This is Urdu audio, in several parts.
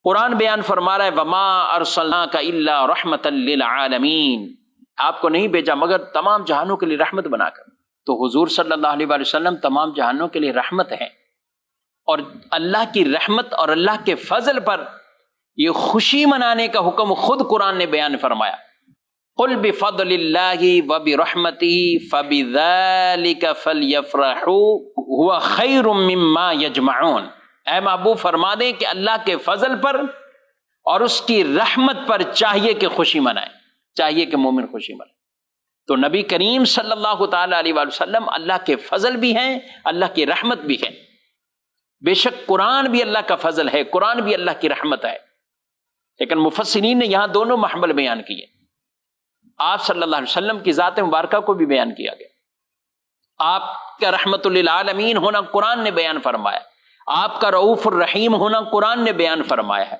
قرآن بیان فرما رہا ہے وما ارسلناک الا رحمتا للعالمین، آپ کو نہیں بھیجا مگر تمام جہانوں کے لیے رحمت بنا کر۔ تو حضور صلی اللہ علیہ وآلہ وسلم تمام جہانوں کے لیے رحمت ہیں، اور اللہ کی رحمت اور اللہ کے فضل پر یہ خوشی منانے کا حکم خود قرآن نے بیان فرمایا۔ قل بفضل اللہ وبرحمتہ فبذلک فلیفرحوا هو خیر مما یجمعون، اے محبوب فرما دیں کہ اللہ کے فضل پر اور اس کی رحمت پر چاہیے کہ خوشی منائیں، چاہیے کہ مومن خوشی منائیں۔ تو نبی کریم صلی اللہ تعالی علیہ وآلہ وسلم اللہ کے فضل بھی ہیں، اللہ کی رحمت بھی ہے۔ بے شک قرآن بھی اللہ کا فضل ہے، قرآن بھی اللہ کی رحمت ہے، لیکن مفسرین نے یہاں دونوں محمل بیان کیے۔ آپ صلی اللہ علیہ وسلم کی ذات مبارکہ کو بھی بیان کیا گیا، آپ کا رحمت للعالمین ہونا قرآن نے بیان فرمایا، آپ کا رؤوف الرحیم ہونا قرآن نے بیان فرمایا ہے،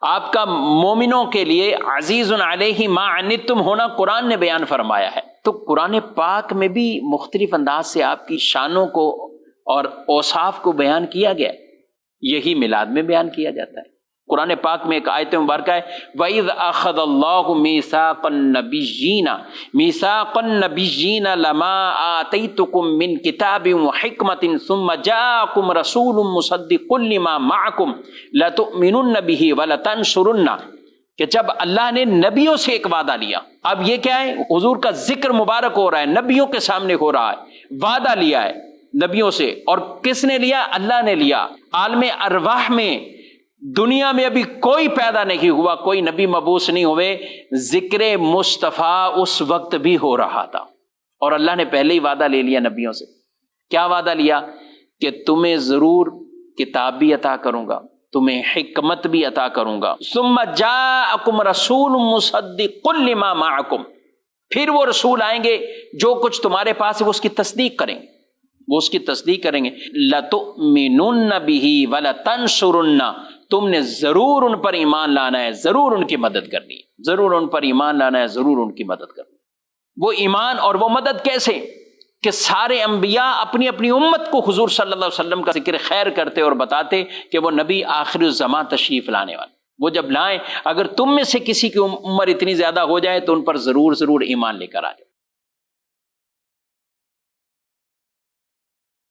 آپ کا مومنوں کے لیے عزیز علیہ ما عنتم ہونا قرآن نے بیان فرمایا ہے۔ تو قرآن پاک میں بھی مختلف انداز سے آپ کی شانوں کو اور اوصاف کو بیان کیا گیا ہے، یہی میلاد میں بیان کیا جاتا ہے۔ قرآن پاک میں ایک آیت مبارکہ ہے وَإِذْ أَخَذَ اللَّهُ مِيثَاقَ النَّبِيِّينَ لَمَا آتَيْتُكُم مِّن كِتَابٍ وَحِكْمَةٍ ثُمَّ جَاءَكُمْ رَسُولٌ مُصَدِّقٌ لِّمَا مَعَكُمْ لَتُؤْمِنُنَّ بِهِ وَلَتَنصُرُنَّهُ، کہ جب اللہ نے نبیوں سے ایک وعدہ لیا، اب یہ کیا ہے، حضور کا ذکر مبارک ہو رہا ہے، نبیوں کے سامنے ہو رہا ہے، وعدہ لیا ہے نبیوں سے، اور کس نے لیا؟ اللہ نے لیا۔ عالم ارواح میں دنیا میں ابھی کوئی پیدا نہیں ہوا، کوئی نبی مبعوث نہیں ہوئے، ذکر مصطفیٰ اس وقت بھی ہو رہا تھا، اور اللہ نے پہلے ہی وعدہ لے لیا نبیوں سے۔ کیا وعدہ لیا؟ کہ تمہیں ضرور کتاب بھی عطا کروں گا، تمہیں حکمت بھی عطا کروں گا۔ ثم جاءکم رسول مصدق لما معکم، پھر وہ رسول آئیں گے جو کچھ تمہارے پاس ہے وہ اس کی تصدیق کریں گے، وہ اس کی تصدیق کریں گے۔ لَتُؤْمِنُنَّ بِهِ وَلَتَنْصُرُنَّ، تم نے ضرور ان پر ایمان لانا ہے، ضرور ان کی مدد کرنی ہے، ضرور ان پر ایمان لانا ہے، ضرور ان کی مدد کرنی ہے۔ وہ ایمان اور وہ مدد کیسے؟ کہ سارے انبیاء اپنی اپنی امت کو حضور صلی اللہ علیہ وسلم کا ذکر خیر کرتے اور بتاتے کہ وہ نبی آخر الزمان تشریف لانے والے، وہ جب لائیں، اگر تم میں سے کسی کی عمر اتنی زیادہ ہو جائے تو ان پر ضرور ایمان لے کر آ جائے۔